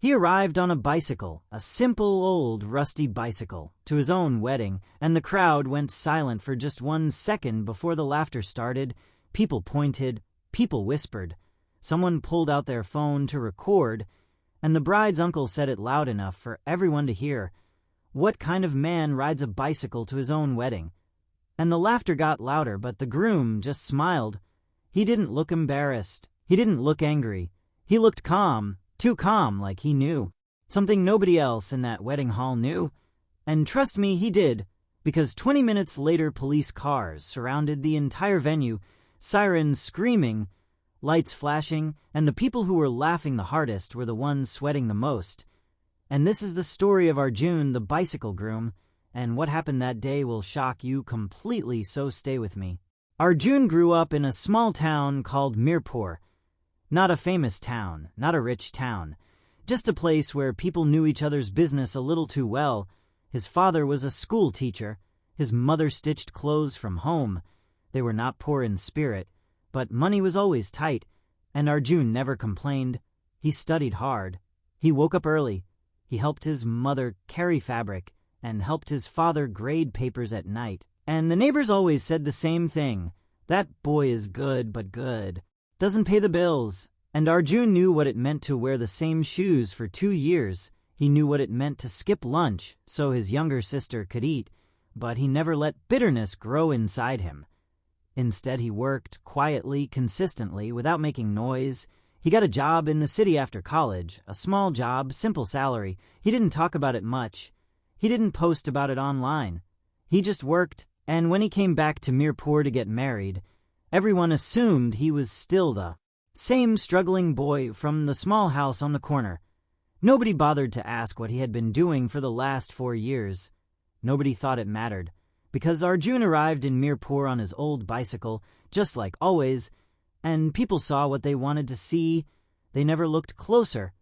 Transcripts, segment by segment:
He arrived on a bicycle, a simple old rusty bicycle, to his own wedding, and the crowd went silent for just 1 second before the laughter started. People pointed, people whispered. Someone pulled out their phone to record, and the bride's uncle said it loud enough for everyone to hear. What kind of man rides a bicycle to his own wedding? And the laughter got louder, but the groom just smiled. He didn't look embarrassed. He didn't look angry. He looked calm, too calm, like he knew. Something nobody else in that wedding hall knew. And trust me, he did, because 20 minutes later police cars surrounded the entire venue, sirens screaming, lights flashing, and the people who were laughing the hardest were the ones sweating the most. And this is the story of Arjun, the bicycle groom, and what happened that day will shock you completely, so stay with me. Arjun grew up in a small town called Mirpur. Not a famous town, not a rich town, just a place where people knew each other's business a little too well. His father was a school teacher. His mother stitched clothes from home. They were not poor in spirit, but money was always tight, and Arjun never complained. He studied hard. He woke up early. He helped his mother carry fabric and helped his father grade papers at night. And the neighbors always said the same thing. That boy is good, but good. Doesn't pay the bills. And Arjun knew what it meant to wear the same shoes for 2 years. He knew what it meant to skip lunch so his younger sister could eat, but he never let bitterness grow inside him. Instead, he worked quietly, consistently, without making noise. He got a job in the city after college, a small job, simple salary. He didn't talk about it much. He didn't post about it online. He just worked, and when he came back to Mirpur to get married, everyone assumed he was still the same struggling boy from the small house on the corner. Nobody bothered to ask what he had been doing for the last 4 years. Nobody thought it mattered, because Arjun arrived in Mirpur on his old bicycle, just like always, and people saw what they wanted to see. They never looked closer,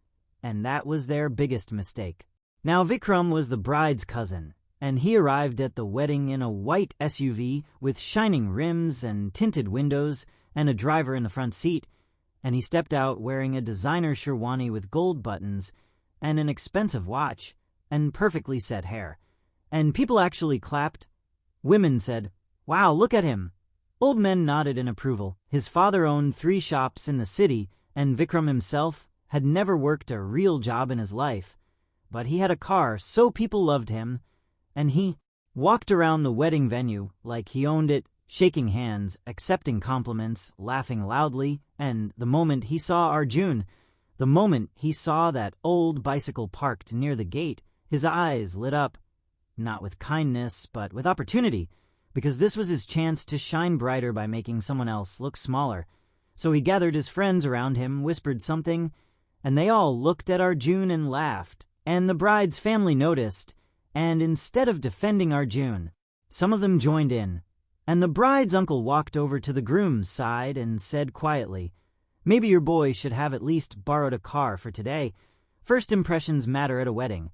and that was their biggest mistake. Now Vikram was the bride's cousin, and he arrived at the wedding in a white SUV with shining rims and tinted windows and a driver in the front seat, and he stepped out wearing a designer sherwani with gold buttons and an expensive watch and perfectly set hair. And people actually clapped. Women said, "Wow, look at him." Old men nodded in approval. His father owned 3 shops in the city, and Vikram himself had never worked a real job in his life. But he had a car, so people loved him, and he walked around the wedding venue like he owned it, shaking hands, accepting compliments, laughing loudly, and the moment he saw Arjun, the moment he saw that old bicycle parked near the gate, his eyes lit up, not with kindness, but with opportunity, because this was his chance to shine brighter by making someone else look smaller. So he gathered his friends around him, whispered something, and they all looked at Arjun and laughed, and the bride's family noticed, and instead of defending Arjun, some of them joined in, and the bride's uncle walked over to the groom's side and said quietly, "Maybe your boy should have at least borrowed a car for today. First impressions matter at a wedding."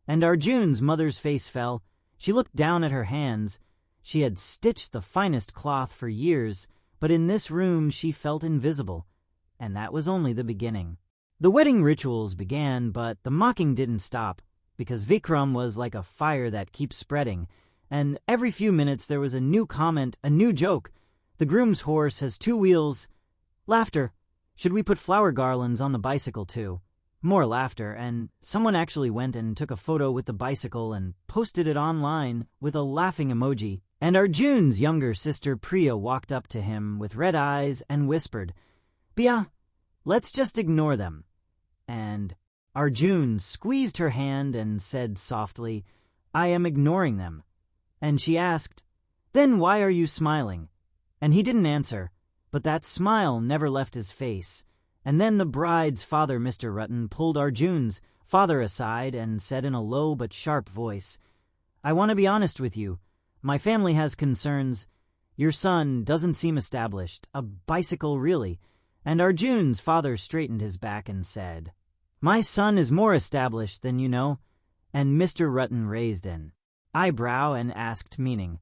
And Arjun's mother's face fell. She looked down at her hands. She had stitched the finest cloth for years, but in this room she felt invisible, and that was only the beginning. The wedding rituals began, but the mocking didn't stop, because Vikram was like a fire that keeps spreading, and every few minutes there was a new comment, a new joke. The groom's horse has 2 wheels. Laughter. Should we put flower garlands on the bicycle too? More laughter, and someone actually went and took a photo with the bicycle and posted it online with a laughing emoji. And Arjun's younger sister Priya walked up to him with red eyes and whispered, "Bia, let's just ignore them." And Arjun squeezed her hand and said softly, "I am ignoring them." And she asked, "Then why are you smiling?" And he didn't answer, but that smile never left his face. And then the bride's father, Mr. Rutten, pulled Arjun's father aside and said in a low but sharp voice, "I want to be honest with you. My family has concerns. Your son doesn't seem established. A bicycle, really." And Arjun's father straightened his back and said, "My son is more established than you know." And Mr. Rutten raised an eyebrow and asked meaning.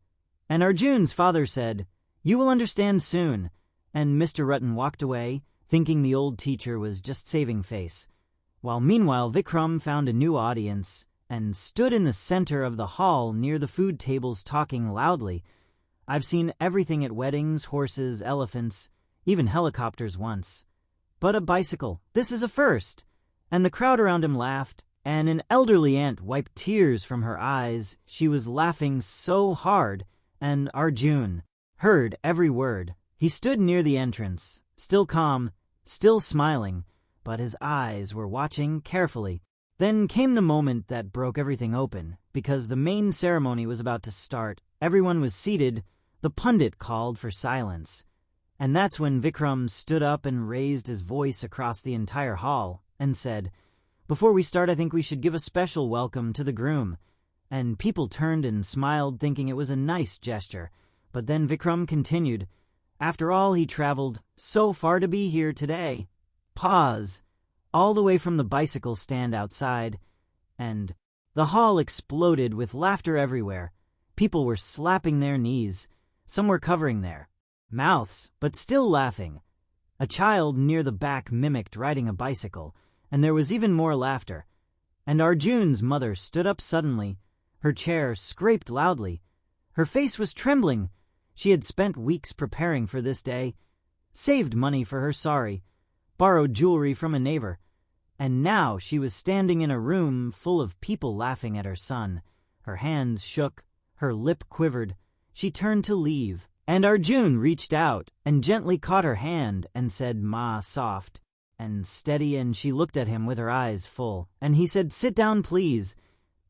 And Arjun's father said, "You will understand soon." And Mr. Rutten walked away, thinking the old teacher was just saving face. while meanwhile Vikram found a new audience and stood in the center of the hall near the food tables talking loudly. I've seen everything at weddings, horses, elephants, even helicopters once. But a bicycle, this is a first. And the crowd around him laughed, and an elderly aunt wiped tears from her eyes. She was laughing so hard, and Arjun heard every word. He stood near the entrance, still calm, still smiling, but his eyes were watching carefully. Then came the moment that broke everything open, because the main ceremony was about to start. Everyone was seated. The pundit called for silence. And that's when Vikram stood up and raised his voice across the entire hall and said, "Before we start, I think we should give a special welcome to the groom." And people turned and smiled, thinking it was a nice gesture. But then Vikram continued, "After all, he traveled so far to be here today." Pause. All the way from the bicycle stand outside. And the hall exploded with laughter everywhere. People were slapping their knees. Some were covering their mouths, but still laughing. A child near the back mimicked riding a bicycle, and there was even more laughter. And Arjun's mother stood up suddenly. Her chair scraped loudly. Her face was trembling. She had spent weeks preparing for this day, saved money for her sari, borrowed jewelry from a neighbor, and now she was standing in a room full of people laughing at her son. Her hands shook, her lip quivered. She turned to leave, and Arjun reached out and gently caught her hand and said, "Ma," soft and steady, and she looked at him with her eyes full. And he said, "Sit down, please."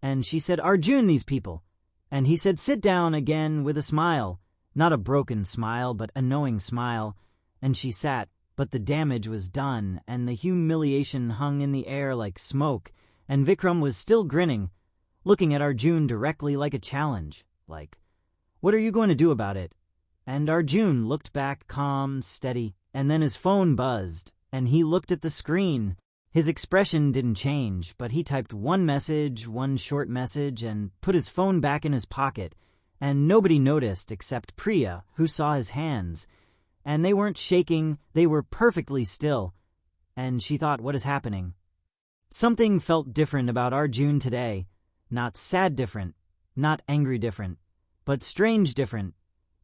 And she said, "Arjun, these people." And he said, "Sit down," again with a smile, not a broken smile, but a knowing smile. And she sat, but the damage was done, and the humiliation hung in the air like smoke, and Vikram was still grinning, looking at Arjun directly like a challenge, like, "What are you going to do about it?" And Arjun looked back calm, steady, and then his phone buzzed, and he looked at the screen. His expression didn't change, but he typed one message, one short message, and put his phone back in his pocket, and nobody noticed except Priya, who saw his hands. And they weren't shaking, they were perfectly still. And she thought, what is happening? Something felt different about Arjun today. Not sad different, not angry different, but strange different.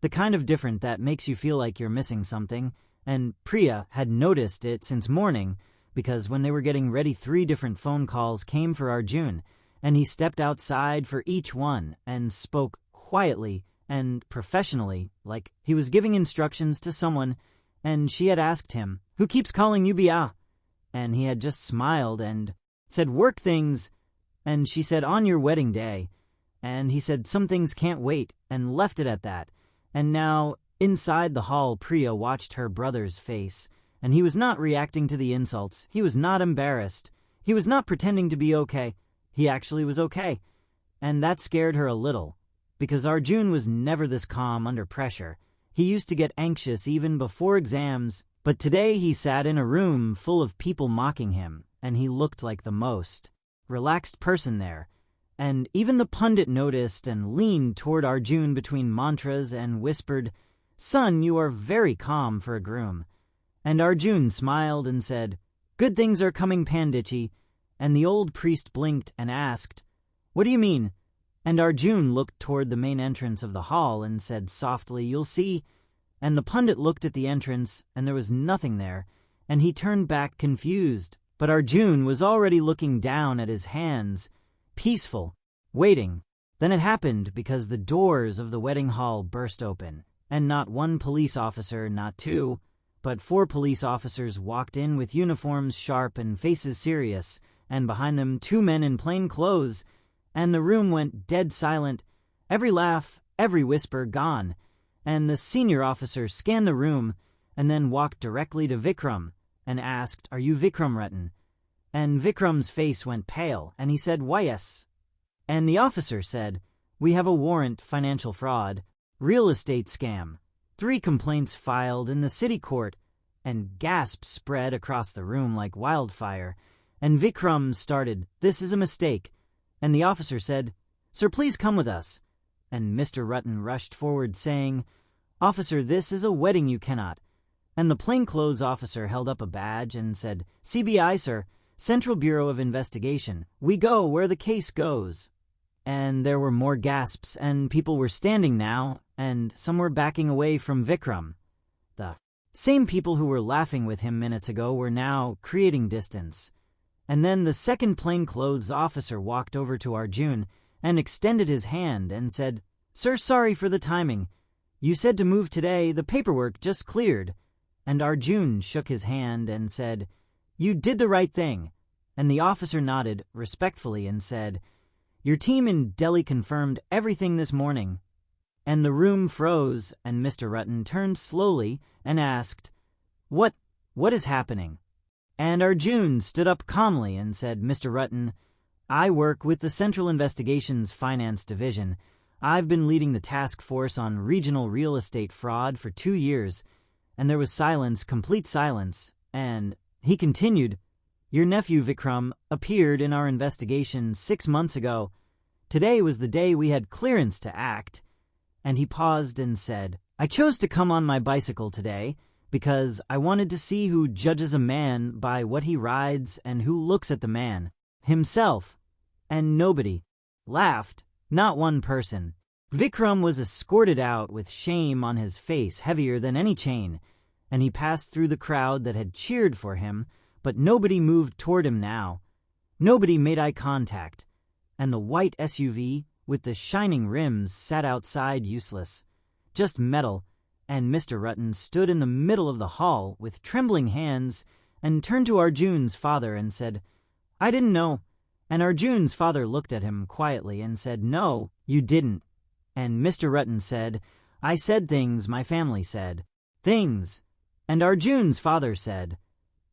The kind of different that makes you feel like you're missing something. And Priya had noticed it since morning, because when they were getting ready, 3 different phone calls came for Arjun, and he stepped outside for each one and spoke quietly and professionally, like he was giving instructions to someone. And she had asked him, "Who keeps calling you Bia?" And he had just smiled and said, "Work things." And she said, "On your wedding day." And he said, "Some things can't wait," and left it at that. And now, inside the hall, Priya watched her brother's face, and he was not reacting to the insults. He was not embarrassed. He was not pretending to be okay. He actually was okay. And that scared her a little, because Arjun was never this calm under pressure. He used to get anxious even before exams, but today he sat in a room full of people mocking him, and he looked like the most relaxed person there. And even the pundit noticed and leaned toward Arjun between mantras and whispered, "Son, you are very calm for a groom." And Arjun smiled and said, "Good things are coming, Pandichi." And the old priest blinked and asked, "What do you mean?" And Arjun looked toward the main entrance of the hall and said softly, "You'll see." And the pundit looked at the entrance, and there was nothing there, and he turned back confused. But Arjun was already looking down at his hands, peaceful, waiting. Then it happened, because the doors of the wedding hall burst open, and not 1 police officer, not 2, but 4 police officers walked in with uniforms sharp and faces serious, and behind them 2 men in plain clothes, and the room went dead silent, every laugh, every whisper gone. And the senior officer scanned the room, and then walked directly to Vikram, and asked, "Are you Vikram Rattan?" And Vikram's face went pale, and he said, "Why, yes." And the officer said, "We have a warrant, financial fraud, real estate scam, 3 complaints filed in the city court." And gasps spread across the room like wildfire. And Vikram started, "This is a mistake." And the officer said, "Sir, please come with us." And Mr. Rattan rushed forward saying, "Officer, this is a wedding, you cannot." And the plainclothes officer held up a badge and said, "CBI, sir, Central Bureau of Investigation. We go where the case goes." And there were more gasps, and people were standing now, and some were backing away from Vikram. The same people who were laughing with him minutes ago were now creating distance. And then the second plainclothes officer walked over to Arjun and extended his hand and said, "Sir, sorry for the timing. You said to move today, the paperwork just cleared." And Arjun shook his hand and said, "You did the right thing." And the officer nodded respectfully and said, "Your team in Delhi confirmed everything this morning." And the room froze, and Mr. Rutten turned slowly and asked, What is happening?" And Arjun stood up calmly and said, "Mr. Rutten, I work with the Central Investigations Finance Division. I've been leading the task force on regional real estate fraud for 2 years." And there was silence, complete silence, and he continued, "Your nephew Vikram appeared in our investigation 6 months ago. Today was the day we had clearance to act." And he paused and said, "I chose to come on my bicycle today because I wanted to see who judges a man by what he rides and who looks at the man himself." And nobody laughed, not one person. Vikram was escorted out with shame on his face heavier than any chain, and he passed through the crowd that had cheered for him, but nobody moved toward him now. Nobody made eye contact, and the white SUV with the shining rims sat outside useless, just metal, and Mr. Rutten stood in the middle of the hall with trembling hands and turned to Arjun's father and said, "I didn't know." And Arjun's father looked at him quietly and said, "No, you didn't." And Mr. Rutten said, "I said things my family said." Things. And Arjun's father said,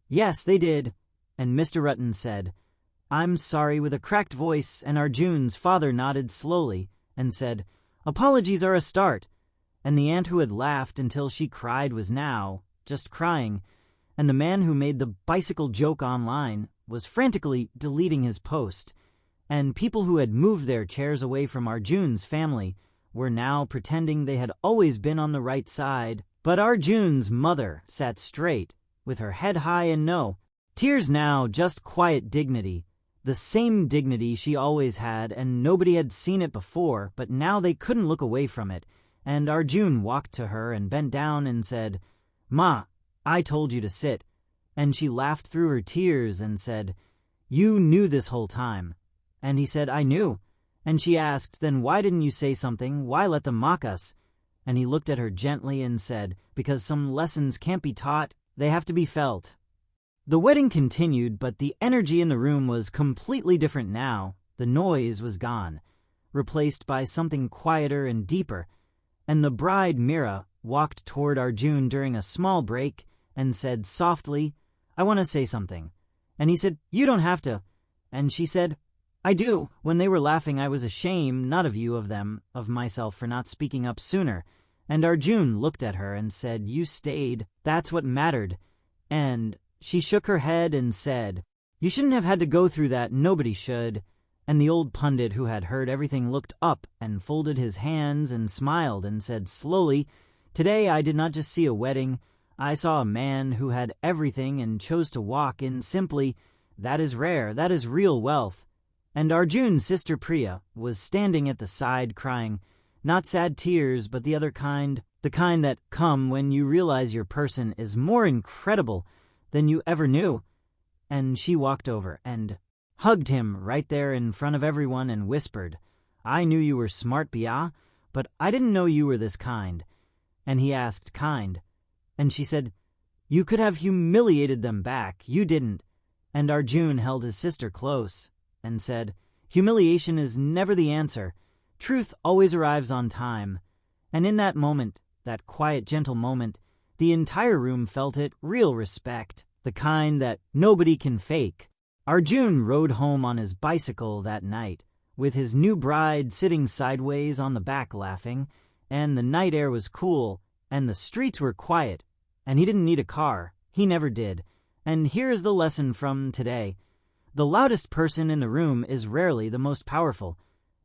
"Yes, they did." And Mr. Rutten said, "I'm sorry," with a cracked voice, and Arjun's father nodded slowly and said, "Apologies are a start." And the aunt who had laughed until she cried was now just crying, and the man who made the bicycle joke online was frantically deleting his post, and people who had moved their chairs away from Arjun's family were now pretending they had always been on the right side. But Arjun's mother sat straight, with her head high and no tears now, just quiet dignity, the same dignity she always had, and nobody had seen it before, but now they couldn't look away from it. And Arjun walked to her and bent down and said, "Ma, I told you to sit." And she laughed through her tears and said, "You knew this whole time." And he said, "I knew." And she asked, "Then why didn't you say something? Why let them mock us?" And he looked at her gently and said, "Because some lessons can't be taught, they have to be felt." The wedding continued, but the energy in the room was completely different now. The noise was gone, replaced by something quieter and deeper. And the bride, Mira, walked toward Arjun during a small break and said softly, "I want to say something." And he said, "You don't have to." And she said, "I do. When they were laughing, I was ashamed, not of you, of them, of myself for not speaking up sooner." And Arjun looked at her and said, "You stayed. That's what mattered." And she shook her head and said, "You shouldn't have had to go through that. Nobody should." And the old pundit who had heard everything looked up and folded his hands and smiled and said slowly, "Today I did not just see a wedding. I saw a man who had everything and chose to walk in simply. That is rare. That is real wealth." And Arjun's sister Priya was standing at the side crying, not sad tears, but the other kind, the kind that come when you realize your person is more incredible than you ever knew. And she walked over and hugged him right there in front of everyone and whispered, "I knew you were smart, Bia, but I didn't know you were this kind." And he asked, "Kind?" And she said, "You could have humiliated them back. You didn't." And Arjun held his sister close and said, "Humiliation is never the answer. Truth always arrives on time." And in that moment, that quiet, gentle moment, the entire room felt it, real respect, the kind that nobody can fake. Arjun rode home on his bicycle that night, with his new bride sitting sideways on the back laughing, and the night air was cool, and the streets were quiet, and he didn't need a car. He never did. And here is the lesson from today. The loudest person in the room is rarely the most powerful,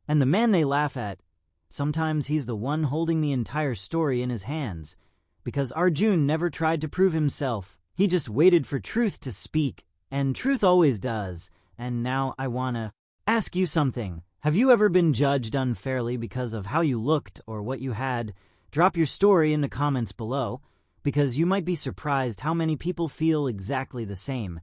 and the man they laugh at, sometimes he's the one holding the entire story in his hands, because Arjun never tried to prove himself. He just waited for truth to speak, And truth always does. And now I wanna ask you something. Have you ever been judged unfairly because of how you looked or what you had? Drop your story in the comments below, because you might be surprised how many people feel exactly the same.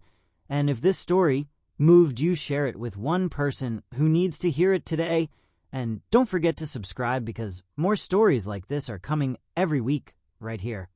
And if this story moved you, share it with one person who needs to hear it today. And don't forget to subscribe, because more stories like this are coming every week right here.